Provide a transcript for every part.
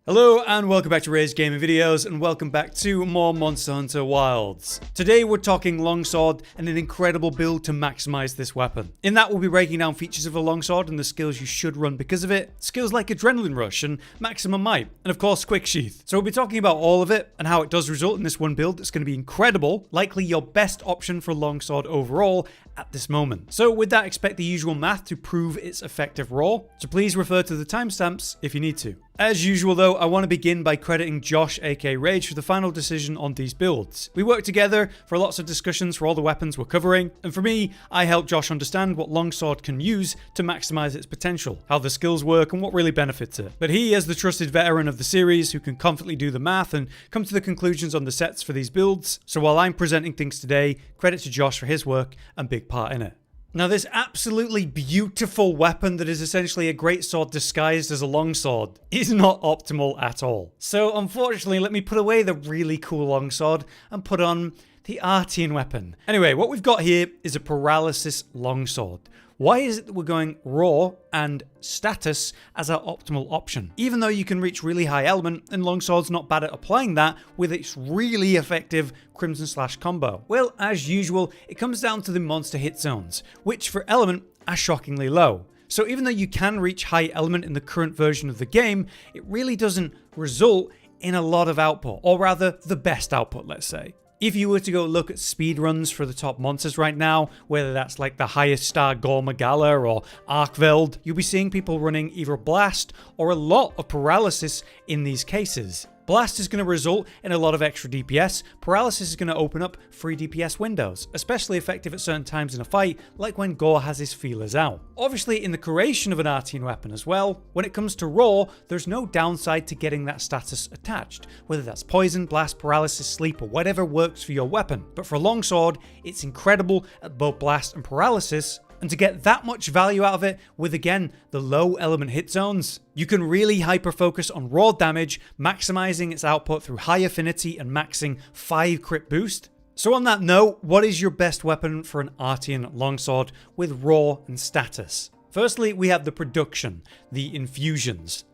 Hello and welcome back to Ray's Gaming Videos, and welcome back to more Monster Hunter Wilds. Today we're talking longsword and an incredible build to maximize this weapon. In that we'll be breaking down features of the longsword and the skills you should run because of it, skills like adrenaline rush and maximum might, and of course quick sheath. So we'll be talking about all of it and how it does result in this one build that's going to be incredible, likely your best option for longsword overall at this moment. So with that, expect the usual math to prove its effective raw, so please refer to the timestamps if you need to. As usual though, I want to begin by crediting Josh aka Rage for the final decision on these builds. We worked together for lots of discussions for all the weapons we're covering, and for me, I helped Josh understand what longsword can use to maximize its potential, how the skills work and what really benefits it. But he, as the trusted veteran of the series who can confidently do the math and come to the conclusions on the sets for these builds, so while I'm presenting things today, credit to Josh for his work and big part in it. Now, this absolutely beautiful weapon that is essentially a greatsword disguised as a longsword is not optimal at all. So unfortunately, let me put away the really cool longsword and put on the Artian weapon. Anyway, what we've got here is a paralysis longsword. Why is it that we're going raw and status as our optimal option? Even though you can reach really high element, and longsword's not bad at applying that with its really effective Crimson Slash combo. Well, as usual, it comes down to the monster hit zones, which for element are shockingly low. So even though you can reach high element in the current version of the game, it really doesn't result in a lot of output, or rather the best output, let's say. If you were to go look at speedruns for the top monsters right now, whether that's like the highest star Gore magala or arkveld, you'll be seeing people running either blast or a lot of paralysis in these cases. Blast is going to result in a lot of extra DPS, paralysis is going to open up free DPS windows, especially effective at certain times in a fight, like when Gore has his feelers out. Obviously in the creation of an Artian weapon as well, when it comes to raw, there's no downside to getting that status attached, whether that's poison, blast, paralysis, sleep, or whatever works for your weapon. But for longsword, it's incredible at both blast and paralysis, and to get that much value out of it with, again, the low element hit zones, you can really hyper focus on raw damage, maximizing its output through high affinity and maxing 5 crit boost. So on that note, what is your best weapon for an Artian longsword with raw and status? Firstly, we have the production, the infusions.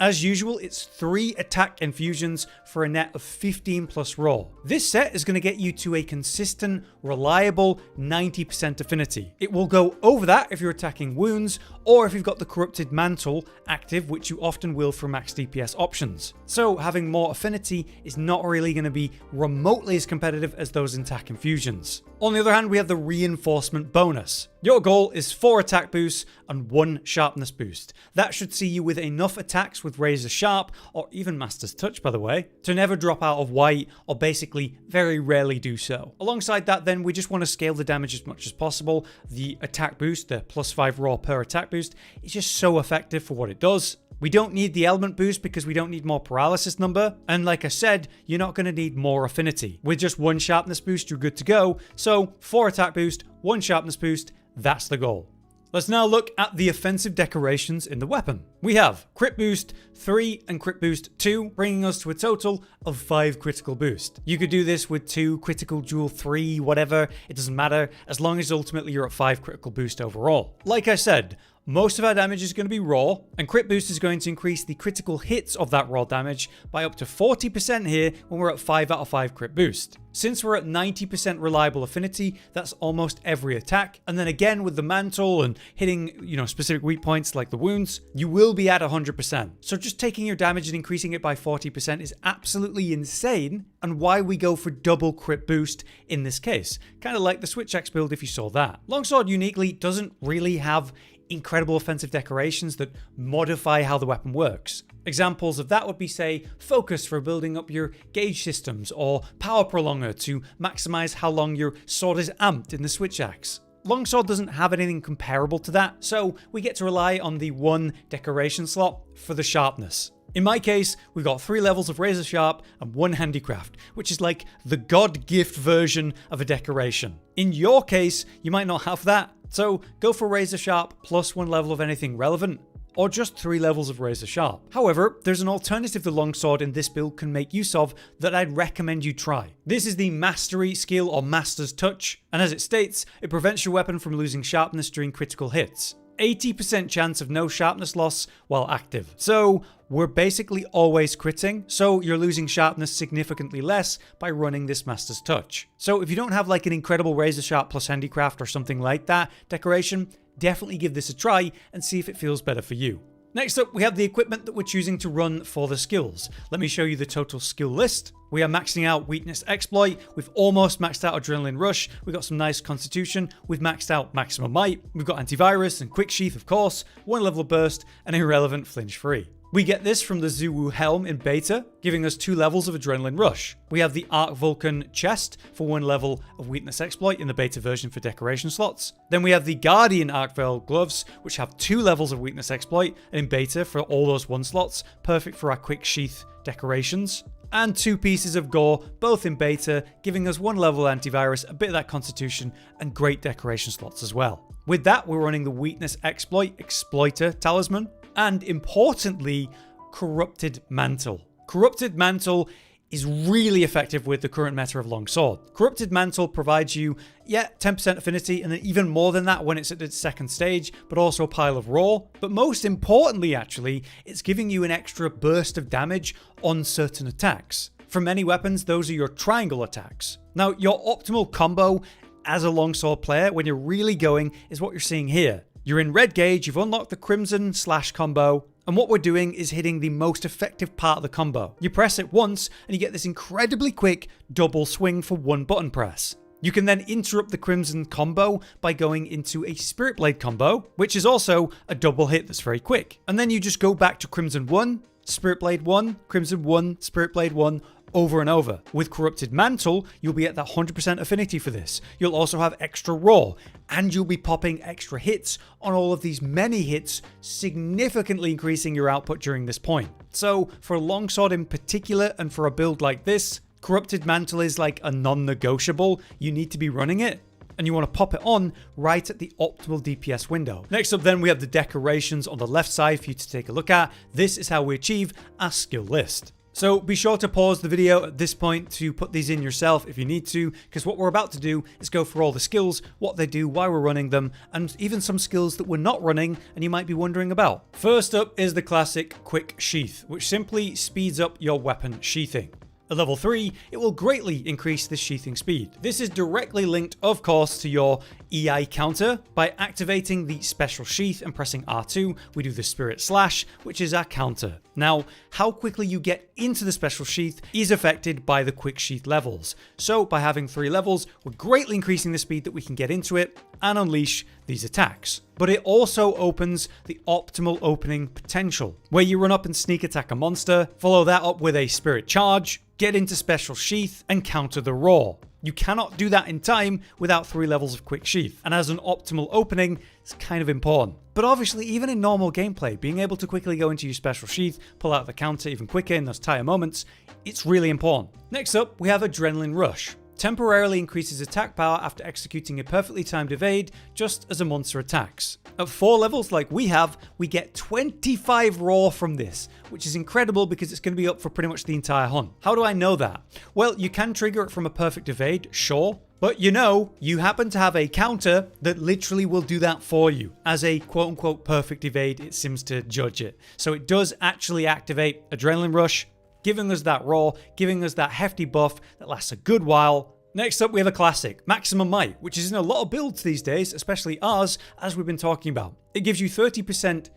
As usual, it's 3 attack infusions for a net of 15 plus raw. This set is going to get you to a consistent, reliable 90% affinity. It will go over that if you're attacking wounds, or if you've got the corrupted mantle active, which you often will for max DPS options. So having more affinity is not really going to be remotely as competitive as those attack infusions. On the other hand, we have the reinforcement bonus. Your goal is 4 attack boosts and 1 sharpness boost. That should see you with enough attacks with razor sharp, or even master's touch by the way, to never drop out of white, or basically very rarely do so. Alongside that then, we just want to scale the damage as much as possible. The attack boost, the plus 5 raw per attack boost, is just so effective for what it does. We don't need the element boost because we don't need more paralysis number, and like I said, you're not going to need more affinity. With just 1 sharpness boost, you're good to go, so 4 attack boost, 1 sharpness boost, that's the goal. Let's now look at the offensive decorations in the weapon. We have crit boost 3 and crit boost 2, bringing us to a total of 5 critical boost. You could do this with 2 critical dual 3, whatever, it doesn't matter, as long as ultimately you're at 5 critical boost overall. Like I said, most of our damage is going to be raw, and crit boost is going to increase the critical hits of that raw damage by up to 40% here when we're at 5 out of 5 crit boost. Since we're at 90% reliable affinity, that's almost every attack, and then again with the mantle and hitting, specific weak points like the wounds, you will be at 100%. So just taking your damage and increasing it by 40% is absolutely insane, and why we go for double crit boost in this case. Kind of like the Switch Axe build if you saw that. Longsword uniquely doesn't really have incredible offensive decorations that modify how the weapon works. Examples of that would be, say, focus for building up your gauge systems, or power prolonger to maximize how long your sword is amped in the Switch Axe. Longsword doesn't have anything comparable to that, so we get to rely on the 1 decoration slot for the sharpness. In my case, we've got 3 levels of razor sharp and 1 handicraft, which is like the god gift version of a decoration. In your case, you might not have that, so go for razor sharp plus 1 level of anything relevant, or just 3 levels of razor sharp. However, there's an alternative the longsword in this build can make use of that I'd recommend you try. This is the mastery skill or master's touch, and as it states, it prevents your weapon from losing sharpness during critical hits. 80% chance of no sharpness loss while active. So we're basically always critting, so you're losing sharpness significantly less by running this Master's Touch. So if you don't have like an incredible razor sharp plus handicraft or something like that decoration, definitely give this a try and see if it feels better for you. Next up, we have the equipment that we're choosing to run for the skills. Let me show you the total skill list. We are maxing out Weakness Exploit. We've almost maxed out Adrenaline Rush. We've got some nice Constitution. We've maxed out Maximum Might. We've got Antivirus and Quick Sheath, of course, 1 level of Burst, and Irrelevant Flinch Free. We get this from the Zuwu Helm in beta, giving us 2 levels of Adrenaline Rush. We have the Arkveld chest for 1 level of Weakness Exploit in the beta version for decoration slots. Then we have the Guardian Arkveld gloves, which have 2 levels of Weakness Exploit, and in beta for all those 1 slots, perfect for our Quick Sheath decorations. And 2 pieces of Gore, both in beta, giving us 1 level of Antivirus, a bit of that Constitution, and great decoration slots as well. With that, we're running the Weakness Exploit Exploiter Talisman, and importantly, Corrupted Mantle. Corrupted Mantle is really effective with the current meta of Longsword. Corrupted Mantle provides you, 10% affinity, and then even more than that when it's at its second stage, but also a pile of raw. But most importantly, actually, it's giving you an extra burst of damage on certain attacks. For many weapons, those are your triangle attacks. Now, your optimal combo as a Longsword player, when you're really going, is what you're seeing here. You're in red gauge, you've unlocked the Crimson / combo, and what we're doing is hitting the most effective part of the combo. You press it once, and you get this incredibly quick double swing for 1 button press. You can then interrupt the Crimson combo by going into a Spirit Blade combo, which is also a double hit that's very quick. And then you just go back to Crimson 1, Spirit Blade 1, Crimson 1, Spirit Blade 1, over and over. With Corrupted Mantle, you'll be at that 100% affinity for this. You'll also have extra raw, and you'll be popping extra hits on all of these many hits, significantly increasing your output during this point. So for a Longsword in particular, and for a build like this, Corrupted Mantle is like a non-negotiable. You need to be running it, and you want to pop it on right at the optimal DPS window. Next up then, we have the decorations on the left side for you to take a look at. This is how we achieve our skill list. So be sure to pause the video at this point to put these in yourself if you need to, because what we're about to do is go for all the skills, what they do, why we're running them, and even some skills that we're not running and you might be wondering about. First up is the classic Quick Sheath, which simply speeds up your weapon sheathing. At level 3, it will greatly increase the sheathing speed. This is directly linked, of course, to your EI counter. By activating the special sheath and pressing R2, we do the Spirit Slash, which is our counter. Now, how quickly you get into the special sheath is affected by the quick sheath levels. So by having 3 levels, we're greatly increasing the speed that we can get into it and unleash these attacks. But it also opens the optimal opening potential, where you run up and sneak attack a monster, follow that up with a Spirit Charge, get into special sheath, and counter the raw. You cannot do that in time without 3 levels of quick sheath, and as an optimal opening, it's kind of important. But obviously, even in normal gameplay, being able to quickly go into your special sheath, pull out the counter even quicker in those tire moments, it's really important. Next up, we have Adrenaline Rush. Temporarily increases attack power after executing a perfectly timed evade, just as a monster attacks. At 4 levels like we have, we get 25 raw from this, which is incredible because it's going to be up for pretty much the entire hunt. How do I know that? Well, you can trigger it from a perfect evade, sure, but you happen to have a counter that literally will do that for you. As a quote-unquote perfect evade, it seems to judge it. So it does actually activate Adrenaline Rush, giving us that raw, giving us that hefty buff that lasts a good while. Next up, we have a classic, Maximum Might, which is in a lot of builds these days, especially ours, as we've been talking about. It gives you 30%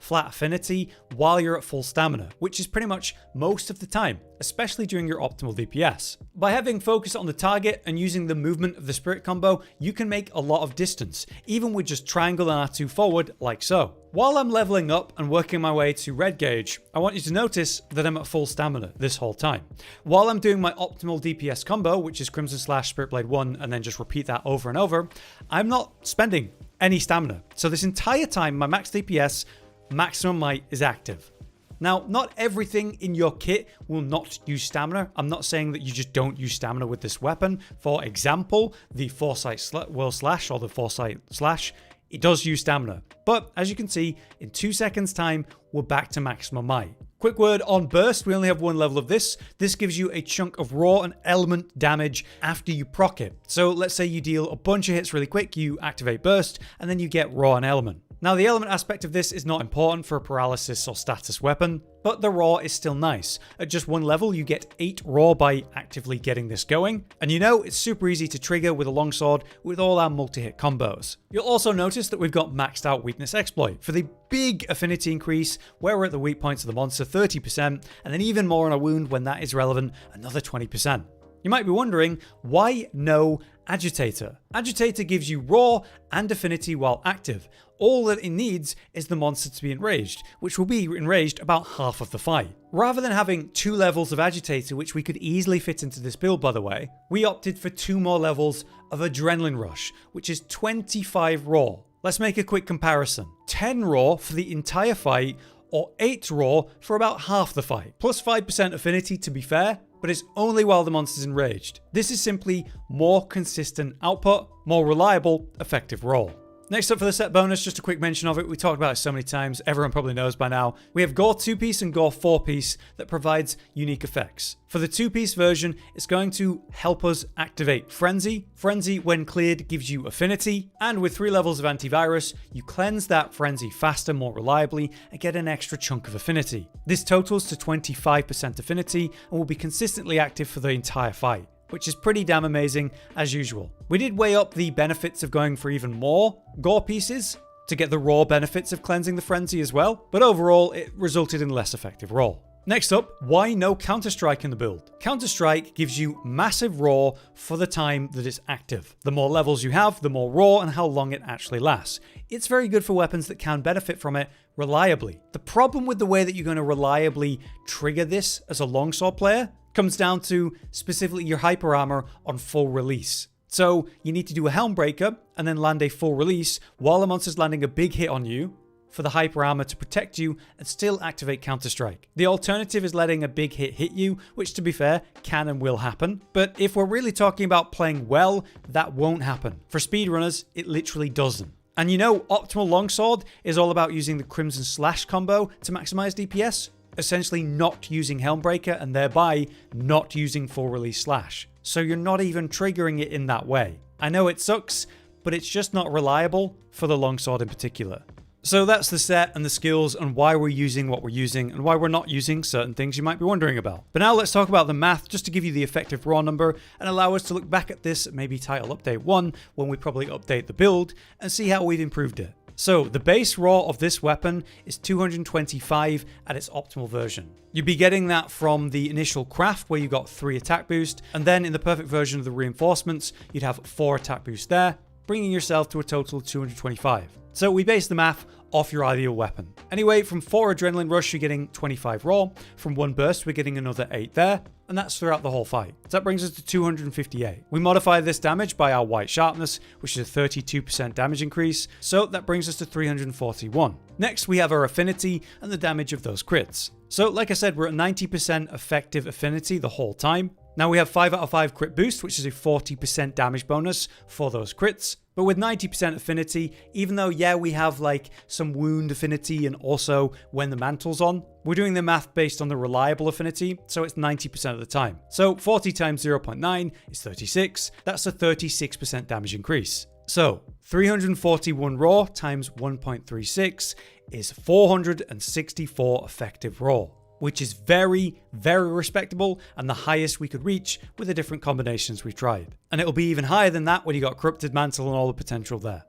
flat affinity while you're at full stamina, which is pretty much most of the time, especially during your optimal DPS. By having focus on the target and using the movement of the Spirit combo, you can make a lot of distance, even with just triangle and R2 forward, like so. While I'm leveling up and working my way to red gauge, I want you to notice that I'm at full stamina this whole time. While I'm doing my optimal DPS combo, which is Crimson Slash, Spirit Blade 1, and then just repeat that over and over, I'm not spending any stamina. So this entire time, my max DPS, Maximum Might is active. Now, not everything in your kit will not use stamina. I'm not saying that you just don't use stamina with this weapon. For example, the Foresight Whirl Slash or the Foresight Slash, it does use stamina. But as you can see, in 2 seconds time, we're back to Maximum Might. Quick word on burst, we only have one level of this. This gives you a chunk of raw and element damage after you proc it. So let's say you deal a bunch of hits really quick, you activate burst, and then you get raw and element. Now the element aspect of this is not important for a paralysis or status weapon, but the raw is still nice. At just one level you get 8 raw by actively getting this going, and you know it's super easy to trigger with a longsword with all our multi-hit combos. You'll also notice that we've got maxed out weakness exploit for the big affinity increase where we're at the weak points of the monster 30%, and then even more on a wound when that is relevant, another 20%. You might be wondering, why no Agitator? Agitator gives you raw and affinity while active. All that it needs is the monster to be enraged, which will be enraged about half of the fight. Rather than having 2 levels of Agitator, which we could easily fit into this build by the way, we opted for 2 more levels of Adrenaline Rush, which is 25 raw. Let's make a quick comparison. 10 raw for the entire fight, or 8 raw for about half the fight. Plus 5% affinity to be fair, but it's only while the monster's enraged. This is simply more consistent output, more reliable, effective roll. Next up for the set bonus, just a quick mention of it. We talked about it so many times, everyone probably knows by now. We have Gore 2-piece and Gore 4-piece that provides unique effects. For the 2-piece version, it's going to help us activate Frenzy. Frenzy, when cleared, gives you affinity, and with 3 levels of antivirus, you cleanse that Frenzy faster, more reliably, and get an extra chunk of affinity. This totals to 25% affinity and will be consistently active for the entire fight, which is pretty damn amazing as usual. We did weigh up the benefits of going for even more Gore pieces to get the raw benefits of cleansing the Frenzy as well, but overall it resulted in less effective roll. Next up, why no Counterstrike in the build? Counterstrike gives you massive raw for the time that it's active. The more levels you have, the more raw and how long it actually lasts. It's very good for weapons that can benefit from it reliably. The problem with the way that you're going to reliably trigger this as a longsword player comes down to specifically your hyper armor on full release. So you need to do a Helm breaker and then land a full release while the monster's landing a big hit on you for the hyper armor to protect you and still activate Counterstrike. The alternative is letting a big hit you, which to be fair can and will happen, but if we're really talking about playing well, that won't happen. For speedrunners, it literally doesn't. And you know, optimal longsword is all about using the Crimson Slash combo to maximize DPS, essentially not using Helmbreaker and thereby not using full release slash. So you're not even triggering it in that way. I know it sucks, but it's just not reliable for the longsword in particular. So that's the set and the skills and why we're using what we're using and why we're not using certain things you might be wondering about. But now let's talk about the math just to give you the effective raw number and allow us to look back at this, maybe title update 1 when we probably update the build and see how we've improved it. So the base raw of this weapon is 225 at its optimal version. You'd be getting that from the initial craft where you got 3 attack boost, and then in the perfect version of the reinforcements, you'd have 4 attack boost there, bringing yourself to a total of 225. So we base the math off your ideal weapon. Anyway, from 4 Adrenaline Rush, you're getting 25 raw. From 1 burst, we're getting another 8 there. And that's throughout the whole fight. So that brings us to 258. We modify this damage by our white sharpness, which is a 32% damage increase. So that brings us to 341. Next, we have our affinity and the damage of those crits. So like I said, we're at 90% effective affinity the whole time. Now we have 5 out of 5 crit boost, which is a 40% damage bonus for those crits. But with 90% affinity, even though, yeah, we have like some wound affinity and also when the mantle's on, we're doing the math based on the reliable affinity, so it's 90% of the time. So 40 times 0.9 is 36. That's a 36% damage increase. So 341 raw times 1.36 is 464 effective raw, which is very, very respectable and the highest we could reach with the different combinations we've tried. And it'll be even higher than that when you got Corrupted Mantle and all the potential there.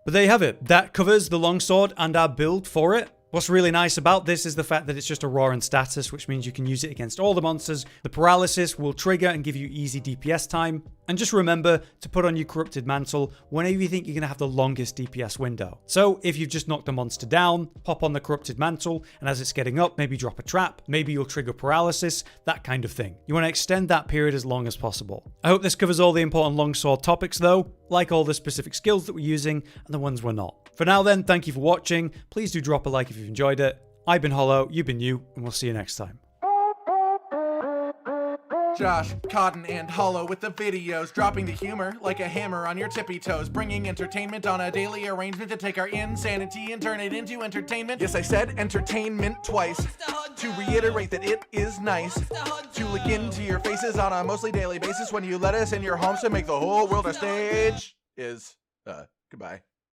But there you have it. That covers the longsword and our build for it. What's really nice about this is the fact that it's just a raw in status, which means you can use it against all the monsters. The paralysis will trigger and give you easy DPS time. And just remember to put on your Corrupted Mantle whenever you think you're going to have the longest DPS window. So if you've just knocked a monster down, pop on the Corrupted Mantle, and as it's getting up, maybe drop a trap, maybe you'll trigger paralysis, that kind of thing. You want to extend that period as long as possible. I hope this covers all the important longsword topics though, like all the specific skills that we're using and the ones we're not. For now then, thank you for watching. Please do drop a like if you've enjoyed it. I've been Hollow, you've been you, and we'll see you next time. Josh, Cotton, and Hollow with the videos, dropping the humor like a hammer on your tippy toes, bringing entertainment on a daily arrangement to take our insanity and turn it into entertainment. Yes, I said entertainment twice, to reiterate that it is nice to look into your faces on a mostly daily basis when you let us in your homes to make the whole world a stage. Goodbye.